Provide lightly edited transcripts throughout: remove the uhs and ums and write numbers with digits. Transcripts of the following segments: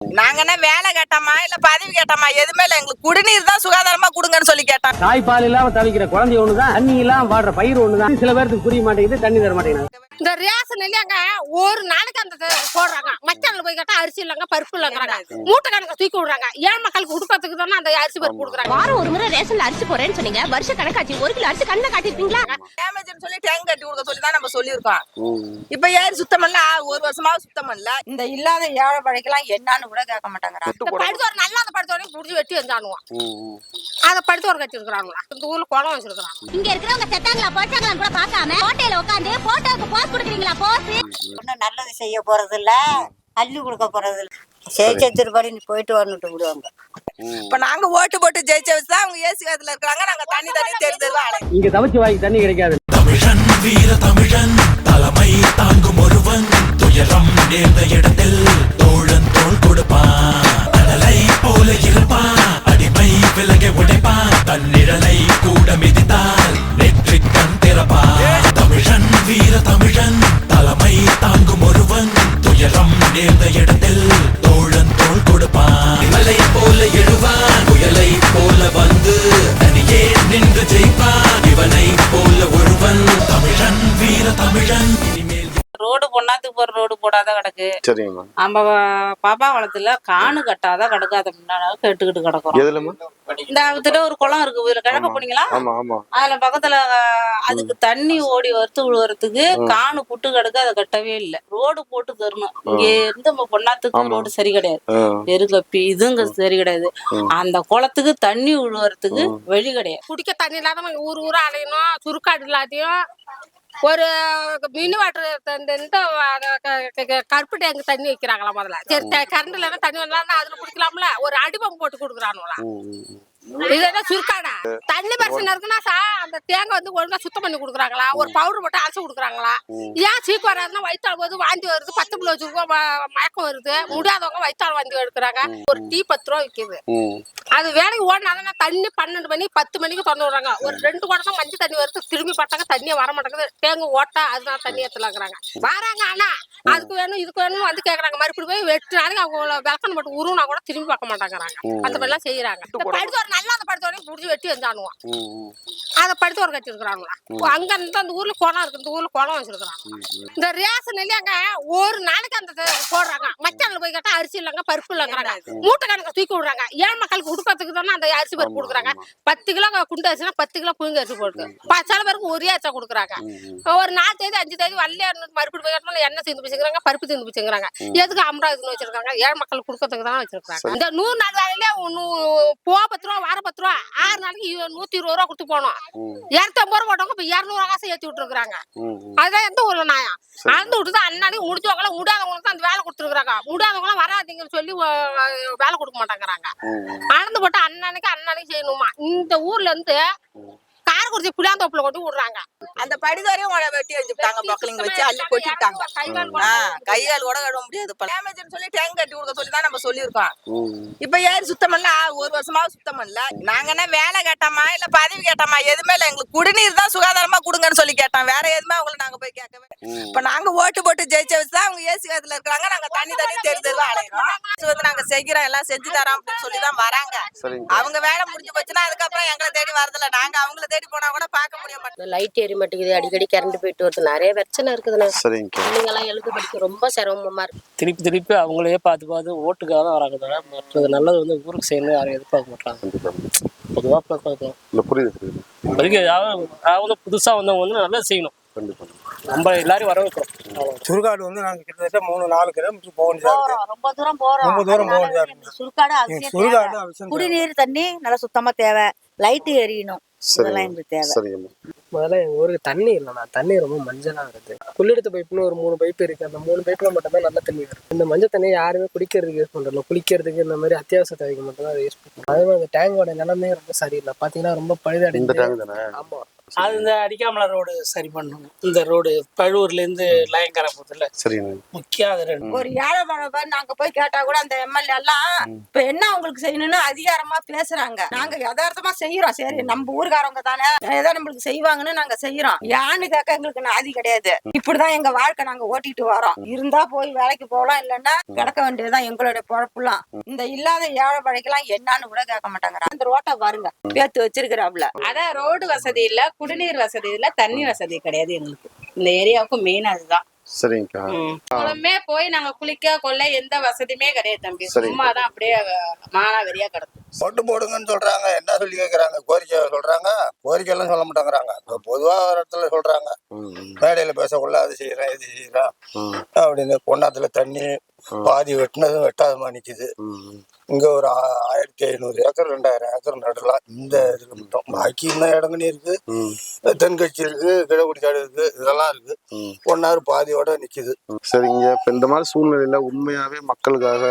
நாங்க என்ன வேலை கேட்டோமா இல்ல பதவி கேட்டோமா எதுவுமே இல்ல, எங்களுக்கு குடிநீர் தான் சுகாதாரமா கொடுங்கன்னு சொல்லி கேட்டோம். தாய்ப்பால் இல்லாம தவிக்கிற குழந்தை ஒண்ணுதான், தண்ணி இல்லாம வாடுற பயிர் ஒண்ணுதான். சில பேருக்கு புரிய மாட்டேங்குது, தண்ணி தர மாட்டேங்குது. இந்த ரேஷன் இல்லையாங்க ஒரு நாளைக்கு அந்த போடுறாங்க. மச்சான்ல போய் கேட்டா அரிசி இல்லங்க பருப்பு இல்லங்கிறாங்க. மூட்டை கணக்கு தூக்கி விடுறாங்க. ஏன் மக்களுக்கு கொடுக்கறதுக்கு தானே அந்த அரிசி பருப்பு கொடுக்குறாங்க. வாரம் ஒரு முறை ரேஷன்ல அரிசி போறேன்னு சொன்னீங்க, வருஷ கணக்காச்சு 1 கிலோ அரிசி கண்ணை காட்டிருப்பீங்களா? டேமேஜ்னு சொல்லி டேங்க் கட்டி கொடுக்க சொல்லி தான் நம்ம சொல்லியிருக்கோம். இப்ப ஏறி சுத்தம் பண்ணல, ஒரு வருஷமா சுத்தம் பண்ணல. இந்த இல்லாத ஏழை பழைக்கலாம் என்னன்னு கூட கேட்க மாட்டாங்கிறாங்க. படுத்தோர் நல்லா அந்த படுத்தோரையும் புடிச்சு வெட்டி வந்தானுவோம். அதை படுத்தோர் கட்டி இருக்கிறாங்களா? இந்த ஊர்ல குளம் வச்சிருக்காங்க. இங்க இருக்கிறவங்க செத்தாங்களா போட்டாங்களான்னு கூட பார்க்காம ஹோட்டல்ல உட்காந்து போட்டோக்கு போஸ் கொடுக்குறீங்களா? போஸ் ஒன்னும் நல்லது செய்ய போறது இல்ல, அள்ளி கொடுக்க போறது இல்ல. ஜெயிச்ச திருப்படி நீ போயிட்டு வரணுட்டு விடுவாங்க. இப்ப நாங்க ஓட்டு போட்டு ஜெயிச்ச வச்சுதான் அவங்க ஏசி காலத்துல இருக்காங்க. நாங்க தண்ணி தெரிஞ்சது இங்க தவிச்சு வாய்க்கு தண்ணி கிடைக்காது. தமிழன் வீர தமிழன் தலைமை தாங்கும் ஒருவன் துயரம் நேர்ந்த இடத்தில் தோழன் தோள் கொடுப்பான். அனலை போல இருப்பான், அடிமை விலகை உடைப்பான். தன்னிழலை கூட மிதித்தால் நெற்றி கண் திறப்பான். தமிழன் வீர தமிழன் தலைமை தாங்கும் ஒருவன் துயரம் நேர்ந்த இடத்தில் தோழன் தோள் கொடுப்பான். மலை போல எழுவான், புயலை போல வந்து தனியே நின்று ஜெயிப்பான். இவனை போல ஒருவன் தமிழன் வீர தமிழன். ரோடு பொண்ணாத்துக்கு போற ரோடு போடாத கிடக்கு. சரிங்கம்மா. நம்ம பாப்பா வளத்துல காணு கட்டாத கிடக்கு. அதை முன்னாடி கேட்டுக்கிட்டு கிடக்குறோம். இந்த அவத்துல ஒரு குளம் இருக்கு, இதுல கிழக்க போனீங்களா? அதுல பக்கத்துல அதுக்கு தண்ணி ஓடி விழுவறதுக்கு காணு புட்டு கிடக்கு. அதை கட்டவே இல்லை. ரோடு போட்டு தரணும். இங்க இருந்து நம்ம பொண்ணாத்துக்கு ரோடு சரி கிடையாது, எருகப்பி இதுங்க சரி கிடையாது. அந்த குளத்துக்கு தண்ணி விழுவறதுக்கு வழி கிடையாது. குடிக்க தண்ணி இல்லாத ஊர் ஊரா அலையணும். சுருக்காடு இல்லாதையும் ஒரு மினி வாட்டர் கருப்பு டேங்க் தண்ணி வைக்கிறாங்களா முதல்ல. சரி கரண்ட் இல்லைன்னா தண்ணி வரலாம், அதுல குடிக்கலாம்ல. ஒரு அடிபம் போட்டு கொடுக்குறானுங்களா? இது என்ன சுருக்காடா? தண்ணி பிரச்சனை இருக்குன்னா அந்த தேங்காய் வந்து ஒழுங்கா சுத்தம் பண்ணி கொடுக்குறாங்களா? ஒரு பவுடர் மட்டும் அரைச்சு கொடுக்குறாங்களா? ஏன் சீக்கு வராதுன்னா வயிற்றால் போது வாந்தி வருது, 10 கிலோ வச்சிருக்கோம் மயக்கம் வருது. முடியாதவங்க வயிற்றால் வாந்தி எடுக்கிறாங்க. ஒரு டீ 10 ரூபா விற்கிது. அது வேலைக்கு ஓடினா தண்ணி 12 மணி 10 மணிக்கு திறந்து விடுறாங்க. ஒரு 2 குடம் தான் மஞ்சள் தண்ணி வருது. திரும்பி பார்த்தாங்க தண்ணியே வர மாட்டேங்குது. தேங்கு ஓட்டா அதனால தண்ணி ஏற்றலாங்கிறாங்க. வராங்க ஆனா அதுக்கு வேணும் இதுக்கு வேணும் வந்து கேட்கறாங்க. மறுபடியும் போய் 8 நாளைக்கு அவங்க விளக்கணை மட்டும் உருவனா கூட திரும்பி பார்க்க மாட்டாங்கிறாங்க. அந்த மாதிரிலாம் செய்யறாங்க. படுத்தோர் நல்லா அந்த படுத்தோரையும் புடிச்சு வெட்டி வந்தானுவோம். அதை படுத்தோர் கட்டி இருக்கிறாங்களா? அங்க இருந்து அந்த ஊர்ல குளம் இருக்கு, இந்த ஊர்ல குளம் வச்சிருக்காங்க. இந்த ரேஷன் இல்லையாங்க ஒரு நாளைக்கு அந்த போடுறாங்க. மச்சான்ல போய் கேட்டா அரிசி இல்லங்க பருப்பு இல்லங்கிறாங்க. மூட்டை கணக்கு தூக்கி விடுறாங்க. ஏன் மக்களுக்கு கொடுக்கறதுக்கு தானே அந்த அரிசி பருப்பு கொடுக்குறாங்க. 10 கிலோ குண்டு அரிசினா 10 கிலோ புழுங்க அரிசி போட்டு சில பேருக்கு ஒரே அரிசா கொடுக்குறாங்க. ஒரு 4 தேதி 5 தேதி வரலையா மறுபடியும் போய் கேட்டா எண்ணெய் தீர்ந்து போச்சுங்கிறாங்க, பருப்பு தீர்ந்து போச்சுங்கிறாங்க. எதுக்கு அமராவதினு வச்சிருக்காங்க? ஏழை மக்களுக்கு கொடுக்கறதுக்கு தானே வச்சிருக்காங்க. இந்த 100 நாள் வேலையில 10 ரூபா வாரம் 10 ரூபா 6 நாளைக்கு 120 ரூபா கொடுத்து போனோம். 250 ரூபா போட்டவங்க இப்ப 200 காசு ஏற்றி விட்டுருக்காங்க. அதுதான் எந்த ஊர்ல நாயம் அளந்து விட்டுதான் அன்னாடி முடிச்சவங்கள முடியாதவங்களுக்கு அந்த வேலை கொடுத்துருக்காங்க. முடியாதவங்களாம் வராதிங்கன்னு சொல்லி வேலை கொடுக்க மாட்டாங்கிறாங்க. அளந்து போட்டு அன்னன்னைக்கு செய்யணுமா? இந்த ஊர்ல இருந்து காரக்குறிச்சி புளியாந்தோப்புல கொண்டு விடுறாங்க. அந்த படிதோரையும் வெட்டி வச்சுட்டாங்க. பக்கலிங்க வச்சு அள்ளி கொட்டிட்டாங்க. கை கால் கூட கழுவ முடியாது. டேமேஜ்னு சொல்லி டேங்க் கட்டி கொடுக்க சொல்லி தான் நம்ம சொல்லியிருக்கோம். இப்ப ஏறி சுத்தம் பண்ணல, ஒரு வருஷமா சுத்தம் பண்ணல. நாங்க என்ன வேலை கேட்டோமா இல்ல பதவி கேட்டோமா எதுவுமே இல்ல, எங்களுக்கு குடிநீர் தான் சுகாதாரமா கொடுங்கன்னு சொல்லி கேட்டோம். வேற எதுவுமே அவங்களை நாங்க போய் கேட்கவே. இப்ப நாங்க ஓட்டு போட்டு ஜெயிச்ச வச்சுதான் அவங்க ஏசி காலத்துல இருக்காங்க. நாங்க தண்ணி தெரிஞ்சது அலையிறோம். நாங்க செய்கிறோம், எல்லாம் செஞ்சு தரோம் அப்படின்னு சொல்லிதான் வராங்க. அவங்க வேலை முடிஞ்சு போச்சுன்னா அதுக்கப்புறம் எங்களை தேடி வரதில்ல. நாங்க அவங்கள தேடி போனா கூட பார்க்க முடிய மாட்டேங்குது. லைட் எரிய மாட்டேங்குது, அடிக்கடி கரண்ட் போயிட்டு வருது, நிறைய பிரச்சனை இருக்குதுண்ணா. பிள்ளைங்கெல்லாம் எழுத்து படிக்க ரொம்ப சிரமமா இருக்கு. திருப்பி அவங்களே பார்த்து ஓட்டுக்காக தான் வராங்க. மற்றது நல்லது வந்து ஊருக்கு செய்யணும் யாரும் எதிர்பார்க்க மாட்டாங்க. பொதுவாக புதுசா வந்தவங்க வந்து நல்லா செய்யணும். நம்ம எல்லாரும் வர வைக்கிறோம். சுடுகாடு வந்து நாங்க கிட்டத்தட்ட 3-4 கிலோமீட்டர் போக வேண்டியதா இருக்கு. ரொம்ப தூரம் போறோம். சுடுகாடு குடிநீர் தண்ணி நல்லா சுத்தமா தேவை. லைட் எரியணும். முதல்ல எங்க ஊருக்கு தண்ணி இல்லைண்ணா. தண்ணி ரொம்ப மஞ்சளா வருது. புல்லெடுத்த பைப்புன்னு ஒரு 3 பைப்பு இருக்கு. அந்த 3 பைப்புல மட்டும் தான் நல்ல தண்ணி வரும். இந்த மஞ்சள் தண்ணியை யாருமே குடிக்கிறதுக்கு யூஸ் பண்றோம். குளிக்கிறதுக்கு இந்த மாதிரி அத்தியாவசிய தேவைக்கு மட்டும் தான் அதை யூஸ் பண்ணுறோம். அதே மாதிரி அந்த டேங்கோட நிலைமை ரொம்ப சரியில்லை. பாத்தீங்கன்னா ரொம்ப பழுதடைந்து. ஆமா, அது இந்த அடிக்காமல ரோடு சரி பண்ணணும். இந்த ரோடு பழுவூர்ல இருந்து லயங்கர போதுல சரிங்க முக்கியம் அது ரெண்டு. ஒரு ஏழை மழை நாங்க போய் கேட்டா கூட அந்த எம்எல்ஏ எல்லாம் இப்ப என்ன உங்களுக்கு செய்யணும்னு அதிகாரமா பேசுறாங்க. நாங்க யதார்த்தமா செய்யறோம். சரி நம்ம ஊருக்காரவங்க தானே ஏதோ நம்மளுக்கு செய்வாங்கன்னு நாங்க செய்யறோம். யான்னு கேட்க எங்களுக்கு நாதி கிடையாது. இப்படிதான் எங்க வாழ்க்கை நாங்க ஓட்டிட்டு வரோம். இருந்தா போய் வேலைக்கு போகலாம், இல்லன்னா கிடக்க வேண்டியதுதான் எங்களுடைய பொழப்புலாம். இந்த இல்லாத ஏழை பழைக்கெல்லாம் என்னன்னு கூட கேட்க மாட்டாங்க. அந்த ரோட்டை பாருங்க பேத்து வச்சிருக்கிறாப்ல. அதான் ரோடு வசதி இல்ல, குடிநீர் வசதி இல்ல, தண்ணி வசதி கிடையாது எங்களுக்கு. இந்த ஏரியாவுக்கு மெயின் அதுதான். சரிங்கக்கா. குளமே போய் நாங்க குளிக்க கொள்ள எந்த வசதியுமே கிடையாது தம்பி. சும்மாதான் அப்படியே மானாவரியா கிடக்கும். ஓட்டு போடுங்கன்னு சொல்றாங்க. என்ன சொல்லி கேட்கறாங்க? கோரிக்கை சொல்றாங்க. கோரிக்கை எல்லாம் சொல்ல மாட்டேங்கிறாங்க. பொதுவா ஒரு இடத்துல சொல்றாங்க, மேடையில பேசக்குள்ள அது செய்யறேன் இது செய்யறேன் அப்படின்னு. பொன்னாத்துல தண்ணி பாதி வெட்டினதும் வெட்டாதமா நிக்குது. இங்க ஒரு 1500 ஏக்கர் 2000 ஏக்கர் நடலாம் இந்த இதுல மட்டும். பாக்கி இன்னும் இடங்கனி இருக்கு, தென்கட்சி இருக்கு, கிழக்குடிக்காடு இருக்கு, இதெல்லாம் இருக்கு. பொன்னாறு பாதியோட நிக்குது. சரிங்க. இப்ப இந்த மாதிரி சூழ்நிலையில உண்மையாவே மக்களுக்காக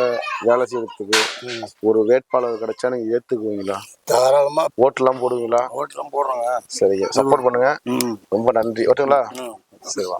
வேலை செய்யறதுக்கு ஒரு வேட்பாளர் கிடைச்சா நீங்க ஏத்துக்குவீங்களா? தாராளமா. ஓட்டுலாம் போடுவீங்களா? ஓட்டுலாம் போடுறாங்க. சரிங்க, சப்போர்ட் பண்ணுங்க. ரொம்ப நன்றி. ஓட்டுங்களா? சரிவா.